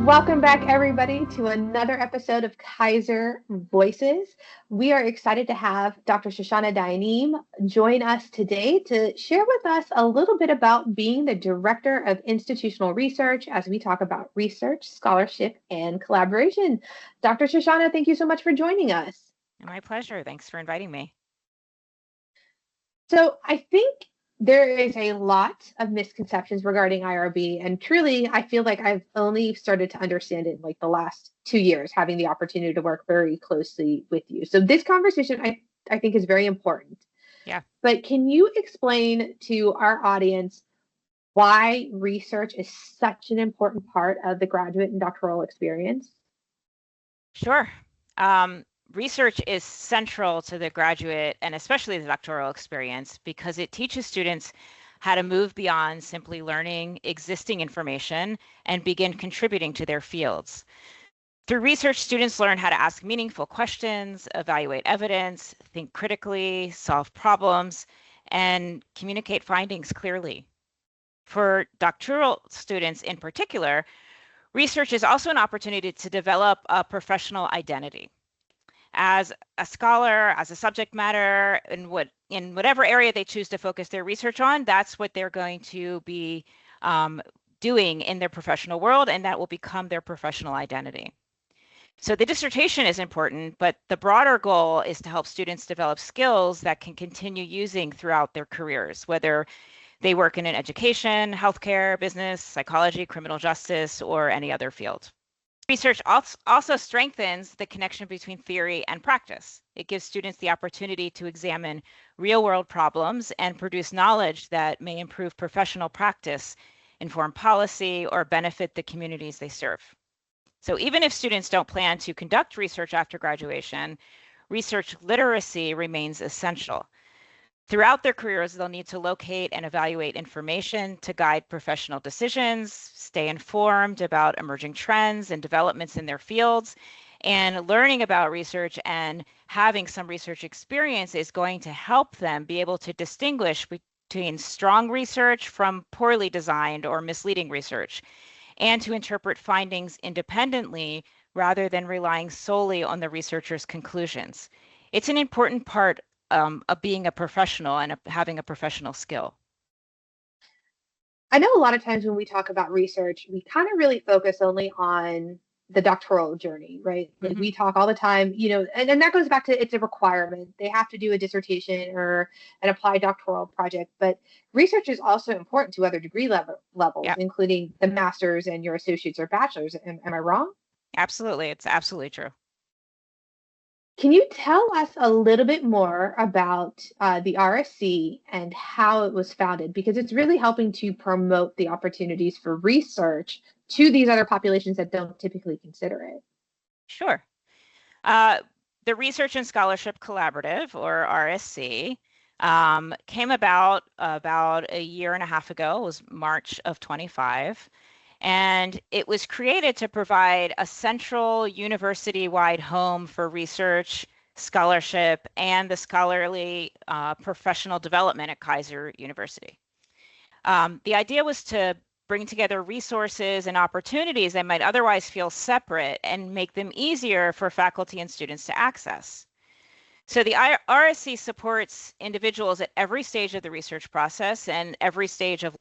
Welcome back, everybody, to another episode of Keiser Voices. We are excited to have Dr. Shoshana Dayanim join us today to share with us a little bit about being the Director of Institutional Research as we talk about research, scholarship, and collaboration. Dr. Shoshana, thank you so much for joining us. My pleasure. Thanks for inviting me. So I think there is a lot of misconceptions regarding IRB, and truly, I feel like I've only started to understand it in like the last 2 years, having the opportunity to work very closely with you. So this conversation, I think, is very important. Yeah. But can you explain to our audience why research is such an important part of the graduate and doctoral experience? Sure. Research is central to the graduate and especially the doctoral experience because it teaches students how to move beyond simply learning existing information and begin contributing to their fields. Through research, students learn how to ask meaningful questions, evaluate evidence, think critically, solve problems, and communicate findings clearly. For doctoral students in particular, research is also an opportunity to develop a professional identity. As a scholar, as a subject matter, in whatever area they choose to focus their research on, that's what they're going to be doing in their professional world, and that will become their professional identity. So the dissertation is important, but the broader goal is to help students develop skills that can continue using throughout their careers, whether they work in education, healthcare, business, psychology, criminal justice, or any other field. Research also strengthens the connection between theory and practice. It gives students the opportunity to examine real-world problems and produce knowledge that may improve professional practice, inform policy, or benefit the communities they serve. So even if students don't plan to conduct research after graduation, research literacy remains essential. Throughout their careers, they'll need to locate and evaluate information to guide professional decisions, stay informed about emerging trends and developments in their fields, and learning about research and having some research experience is going to help them be able to distinguish between strong research from poorly designed or misleading research, and to interpret findings independently rather than relying solely on the researcher's conclusions. It's an important part of being a professional and having a professional skill. I know a lot of times when we talk about research, we kind of really focus only on the doctoral journey, right? Like we talk all the time, and that goes back to it's a requirement. They have to do a dissertation or an applied doctoral project, but research is also important to other degree levels, Yeah. including the master's and your associates or bachelor's. Am I wrong? Absolutely. It's absolutely true. Can you tell us a little bit more about the RSC and how it was founded? Because it's really helping to promote the opportunities for research to these other populations that don't typically consider it. Sure. The Research and Scholarship Collaborative, or RSC, came about a year and a half ago. It was March of 25. And it was created to provide a central university-wide home for research, scholarship, and the scholarly professional development at Keiser University. The idea was to bring together resources and opportunities that might otherwise feel separate and make them easier for faculty and students to access. So the RSC supports individuals at every stage of the research process and every stage of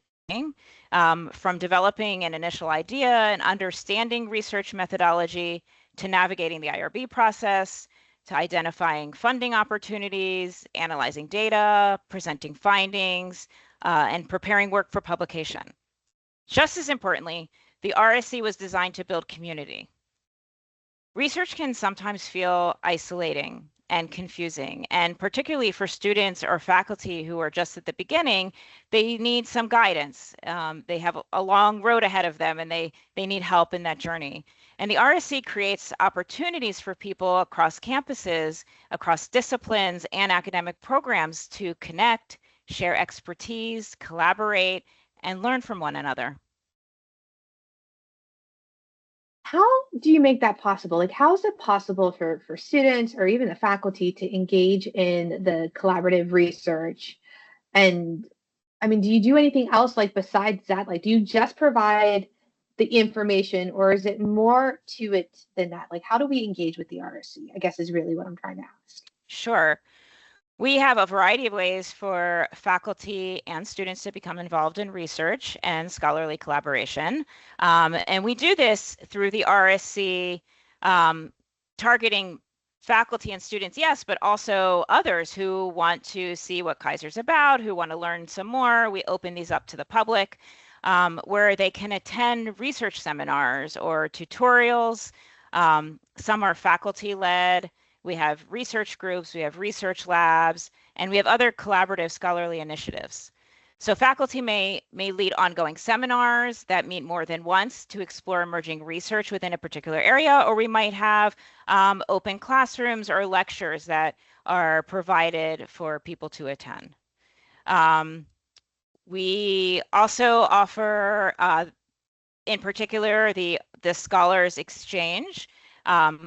from developing an initial idea and understanding research methodology to navigating the IRB process, to identifying funding opportunities, analyzing data, presenting findings, and preparing work for publication. Just as importantly, the RSC was designed to build community. Research can sometimes feel isolating and confusing, and particularly for students or faculty who are just at the beginning, they need some guidance. They have a long road ahead of them and they need help in that journey. And the RSC creates opportunities for people across campuses, across disciplines and academic programs to connect, share expertise, collaborate, and learn from one another. How do you make that possible? Like, how is it possible for students or even the faculty to engage in the collaborative research? And I mean, do you do anything else like besides that? Like, do you just provide the information, or is it more to it than that? Like, how do we engage with the RSC, I guess is really what I'm trying to ask. Sure. We have a variety of ways for faculty and students to become involved in research and scholarly collaboration. And we do this through the RSC, targeting faculty and students, yes, but also others who want to see what Keiser's about, who want to learn some more. We open these up to the public, where they can attend research seminars or tutorials. Some are faculty-led. We have research groups, we have research labs, and we have other collaborative scholarly initiatives. So faculty may lead ongoing seminars that meet more than once to explore emerging research within a particular area, or we might have open classrooms or lectures that are provided for people to attend. We also offer, in particular, the Scholars Exchange,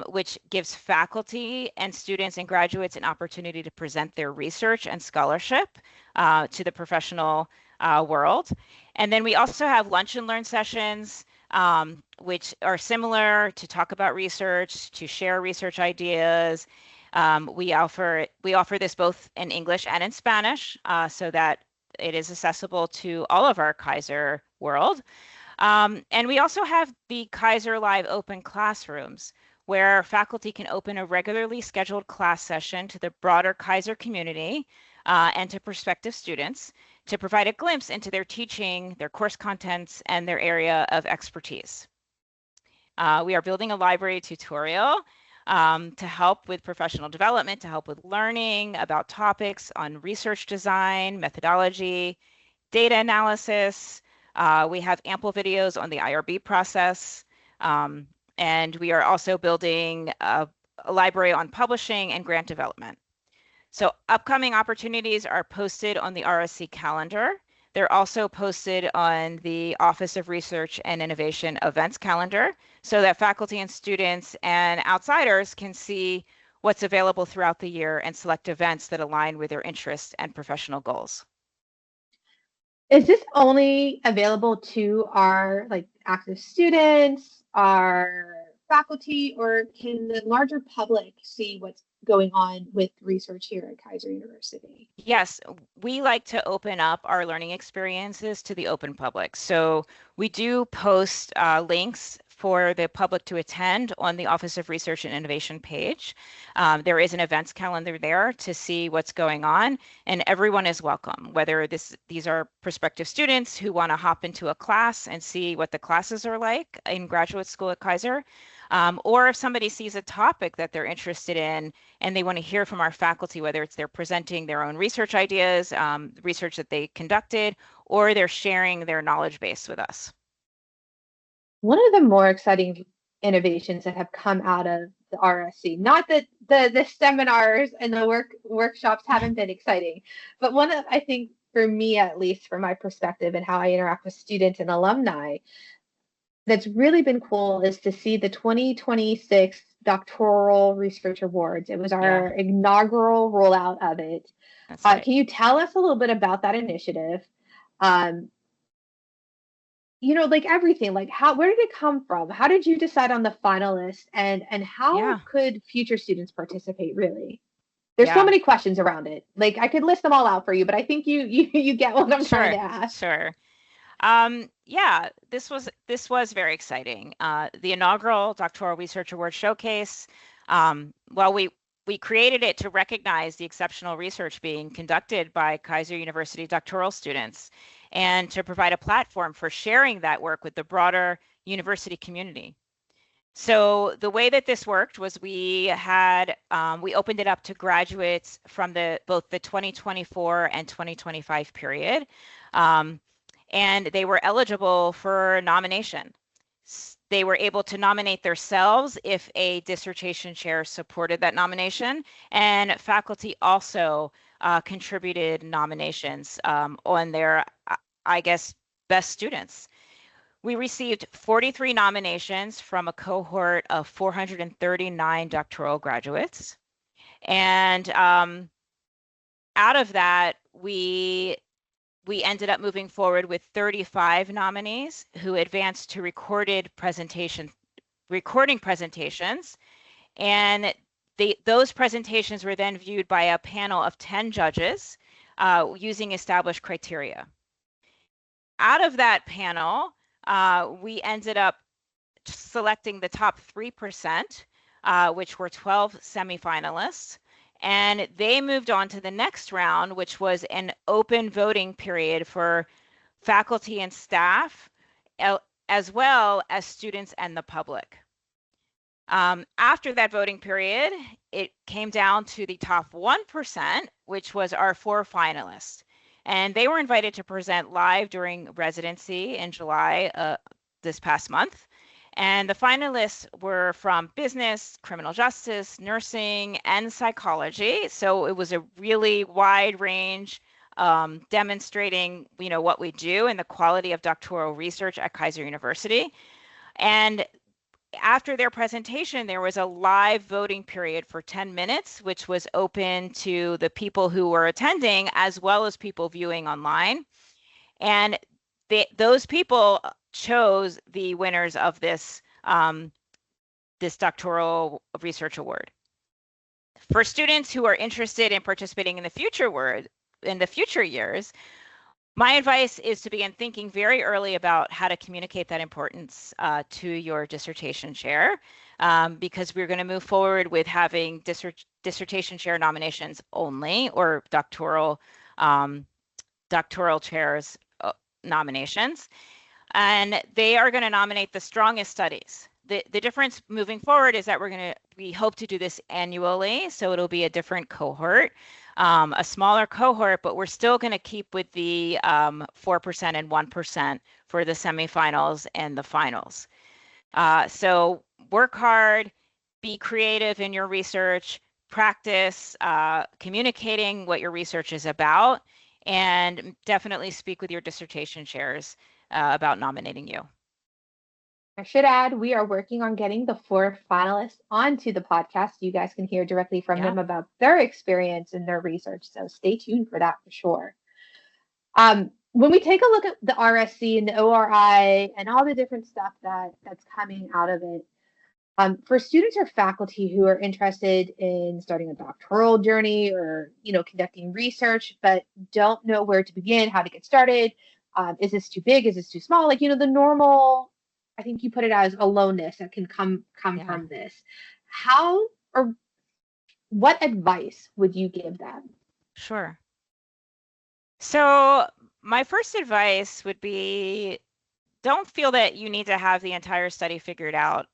which gives faculty and students and graduates an opportunity to present their research and scholarship to the professional world. And then we also have lunch and learn sessions, which are similar, to talk about research, to share research ideas. We offer this both in English and in Spanish, so that it is accessible to all of our Keiser world. And we also have the Keiser Live Open Classrooms, where faculty can open a regularly scheduled class session to the broader Keiser community and to prospective students to provide a glimpse into their teaching, their course contents, and their area of expertise. We are building a library tutorial to help with professional development, to help with learning about topics on research design, methodology, data analysis. We have ample videos on the IRB process. And we are also building a library on publishing and grant development. So upcoming opportunities are posted on the RSC calendar. They're also posted on the Office of Research and Innovation events calendar, so that faculty and students and outsiders can see what's available throughout the year and select events that align with their interests and professional goals. Is this only available to our active students, our faculty, or can the larger public see what's going on with research here at Keiser University? Yes, we like to open up our learning experiences to the open public. So we do post links for the public to attend on the Office of Research and Innovation page. There is an events calendar there to see what's going on, and everyone is welcome, whether these are prospective students who want to hop into a class and see what the classes are like in graduate school at Keiser, or if somebody sees a topic that they're interested in and they want to hear from our faculty, whether it's they're presenting their own research ideas, research that they conducted, or they're sharing their knowledge base with us. One of the more exciting innovations that have come out of the RSC, not that the seminars and the workshops haven't been exciting, but one of, I think for me, at least from my perspective and how I interact with students and alumni, that's really been cool is to see the 2026 Doctoral Research Awards. It was our inaugural rollout of it. That's right. Can you tell us a little bit about that initiative? Everything, where did it come from? How did you decide on the finalists, and how could future students participate, really? There's so many questions around it. I could list them all out for you, but I think you get what I'm trying to ask. Sure. This was very exciting. The inaugural Doctoral Research Award Showcase, we created it to recognize the exceptional research being conducted by Keiser University doctoral students and to provide a platform for sharing that work with the broader university community. So the way that this worked was we opened it up to graduates from both the 2024 and 2025 period, and they were eligible for nomination. They were able to nominate themselves if a dissertation chair supported that nomination, and faculty also contributed nominations on their, best students. We received 43 nominations from a cohort of 439 doctoral graduates. And out of that, we we ended up moving forward with 35 nominees who advanced to recording presentations, and those presentations were then viewed by a panel of 10 judges using established criteria. Out of that panel, we ended up selecting the top 3%, which were 12 semifinalists, and they moved on to the next round, which was an open voting period for faculty and staff, as well as students and the public. After that voting period, it came down to the top 1%, which was our 4 finalists. And they were invited to present live during residency in July this past month. And the finalists were from business, criminal justice, nursing, and psychology. So it was a really wide range, demonstrating, what we do and the quality of doctoral research at Keiser University. And after their presentation, there was a live voting period for 10 minutes, which was open to the people who were attending as well as people viewing online. And those people chose the winners of this Doctoral Research Award. For students who are interested in participating in the future years, my advice is to begin thinking very early about how to communicate that importance to your dissertation chair, because we're going to move forward with having dissertation chair nominations only, or doctoral chairs nominations, and they are going to nominate the strongest studies. The difference moving forward is that we hope to do this annually, so it'll be a different cohort. A smaller cohort, but we're still going to keep with the 4% and 1% for the semifinals and the finals. So work hard, be creative in your research, practice communicating what your research is about, and definitely speak with your dissertation chairs about nominating you. I should add, we are working on getting the 4 finalists onto the podcast. You guys can hear directly from them about their experience and their research. So stay tuned for that for sure. When we take a look at the RSC and the ORI and all the different stuff that's coming out of it, for students or faculty who are interested in starting a doctoral journey or, conducting research, but don't know where to begin, how to get started, is this too big? Is this too small? The normal, I think you put it as aloneness that can come from this. How or what advice would you give them? Sure. So my first advice would be, don't feel that you need to have the entire study figured out,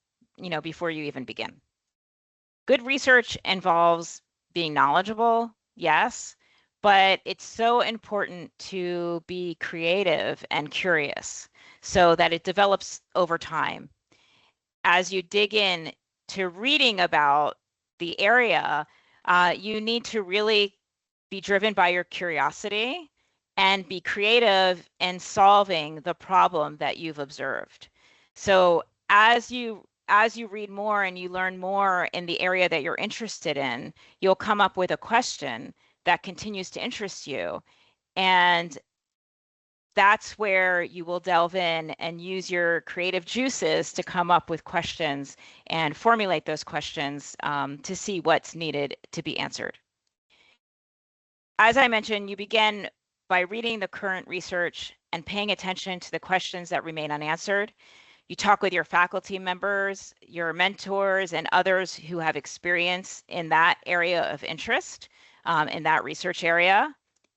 before you even begin. Good research involves being knowledgeable, yes, but it's so important to be creative and curious so that it develops over time. As you dig in to reading about the area, you need to really be driven by your curiosity and be creative in solving the problem that you've observed. So as you read more and you learn more in the area that you're interested in, you'll come up with a question that continues to interest you. And that's where you will delve in and use your creative juices to come up with questions and formulate those questions to see what's needed to be answered. As I mentioned, you begin by reading the current research and paying attention to the questions that remain unanswered. You talk with your faculty members, your mentors, and others who have experience in that area of interest, in that research area.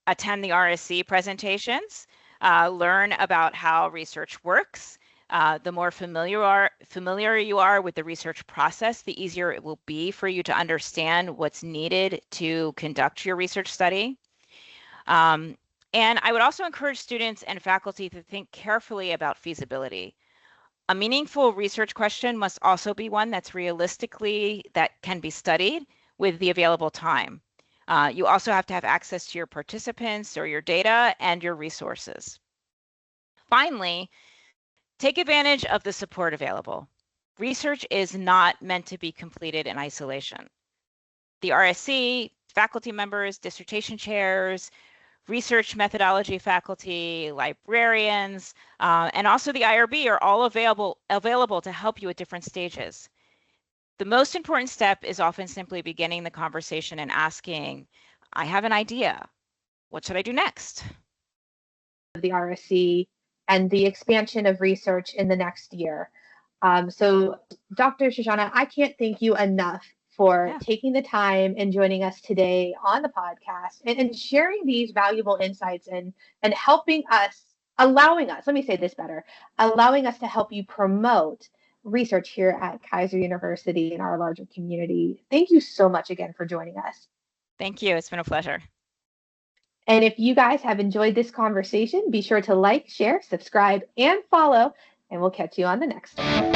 Attend the RSC presentations, learn about how research works. The more familiar you are with the research process, the easier it will be for you to understand what's needed to conduct your research study. And I would also encourage students and faculty to think carefully about feasibility. A meaningful research question must also be one that can be studied with the available time. You also have to have access to your participants or your data and your resources. Finally, take advantage of the support available. Research is not meant to be completed in isolation. The RSC, faculty members, dissertation chairs, research methodology faculty, librarians, and also the IRB are all available to help you at different stages. The most important step is often simply beginning the conversation and asking, I have an idea. What should I do next? The RSC and the expansion of research in the next year. So Dr. Shoshana, I can't thank you enough for taking the time and joining us today on the podcast and sharing these valuable insights and helping us, allowing us, let me say this better, allowing us to help you promote research here at Keiser University in our larger community. Thank you so much again for joining us. Thank you. It's been a pleasure. And if you guys have enjoyed this conversation, be sure to like, share, subscribe, and follow, and we'll catch you on the next one.